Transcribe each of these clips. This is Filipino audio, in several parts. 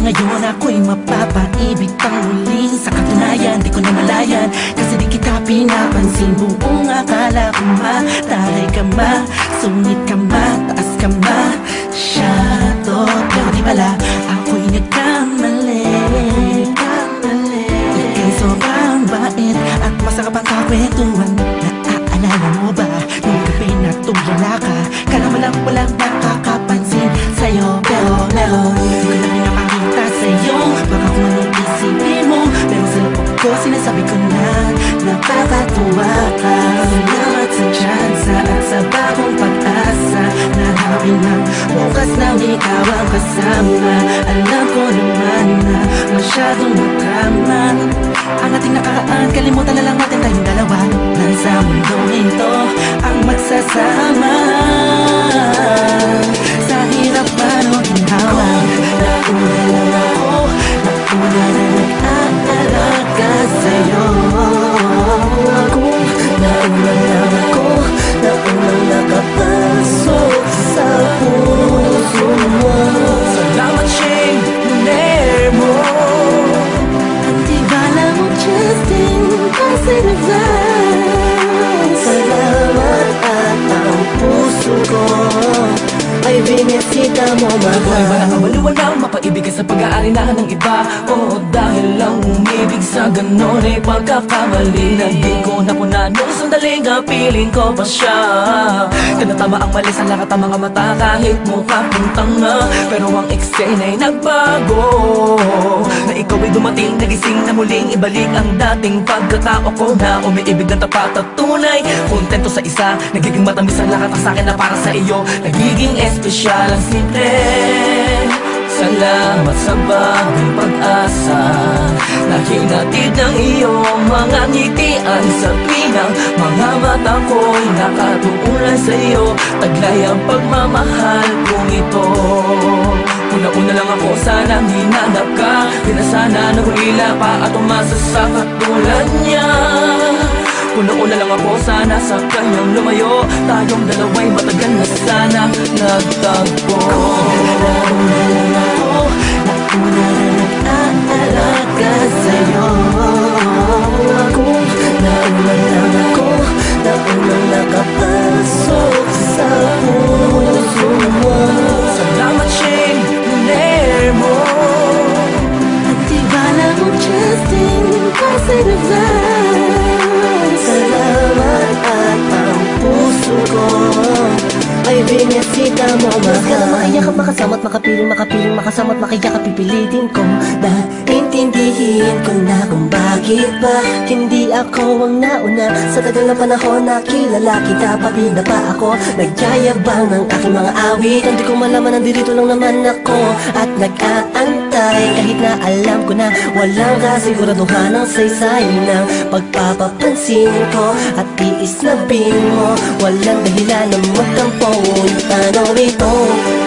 Ngayon ako'y mapapaibig pang muli. Sa katunayan, di ko na malayan, kasi di kita pinapansin. Buong akala ko mataray ka ma, sungit ka ma, taas ka ma, shadow. Pero di pala, ako'y nagkamali. Ika'y sobrang bait at masarap ang kakwentuhan. Naaalala mo ba, nung gabi na tulala ka, kala mo lang walang nakakapansin sa'yo. Pero meron, di ko na pinapakita sa'yo. Baka kung anong isipin mo, pero sa loob ko sinasabi ko na napapatuwa ka. Salamat sa tsansa at sa bagong pag-asa. Nahabing ng bukas nang ikaw ang kasama. Alam ko naman na masyadong madrama ang ating nakaraan, kalimutan na lang natin tayong dalawa. Nang sa mundong ito ang magsasama. Sa hirap man o ginhawa, nauna lang ako, nauna na nag-aalaga sa'yo. Nauna lang ako, naunang nakapasok sa puso mo. Salamat, Shane, luner mo. Hindi bala mo, Justin, kasi naglaan. Salamat at ang puso ko ay binisita mo, mahal. Ay wala kang maluwalang mapaibig sa pag-aari na ng iba. Oo, dahil lang umibig sa ganon ay pagkakamali na di ko napuna nung sandaling piling ko pa siya. Tinatama ang mali sa lahat ng mga mata kahit mukha kong tanga. Pero ang eksena ay nagbago, na ikaw ay dumating, nagising na muling ibalik ang dating pagkatao ko na umiibig ng tapat at tunay. Kontento sa isa, nagiging matamis ang lahat ang sakin na para sa iyo. Nagiging espesyal ang simple. Salamat sa bagong pag-asa na hinatid ng iyong mga ngitian. Sa pinang mga mata ko'y nakatuunan sa iyo. Taglay ang pagmamahal kong ito. Una-una lang ako, sanang hinanap ka. Di na sana nagulila pa at umasa sa katulad niya. Una-una lang ako, sana sa kanyang lumayo. Tayong dalawa'y matagal na sana nagtagpo. Nauna lang ako, nauna na nag-aalaga sa'yo. Nauna lang ako, naunang nakapasok sa puso mo. Salamat, Shane, luner mo. At di bala mo, Justin, kasi naglaan. Salamat at ang puso ko ay binisita mo, mahal. Ka na makiyakap, makasama't makapiling, makasama't makiyakap, pipilitin ko na intindihin ko na kung bakit ba hindi ako ang nauna. Sa tagal na panahon na kilala kita, pati na pa ako nagyayabang ng aking mga awit. Hindi ko malaman, nandito lang naman ako at nag-aantay. Kahit na alam ko na walang kasiguraduhan ang saysay ng pagpapapansin ko at tiis na bin mo. Walang dahilan na magtampo. Ano ito?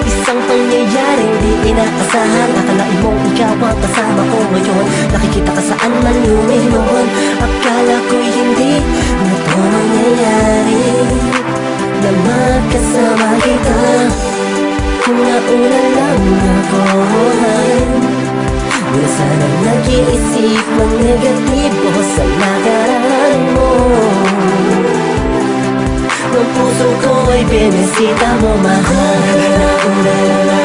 Isang pangyayaring di inaasahan. Akalain mong ikaw ang kasama ko ngayon. Nakikita ka saan man luminon. Akala ko'y hindi na ito nangyayari, na magkasama kita. Kung nauna lang ako, di na sana nag-iisip ng negatibo sa nakaraan mo. Ang puso ko ay binisita mo, mahal. Nauna lang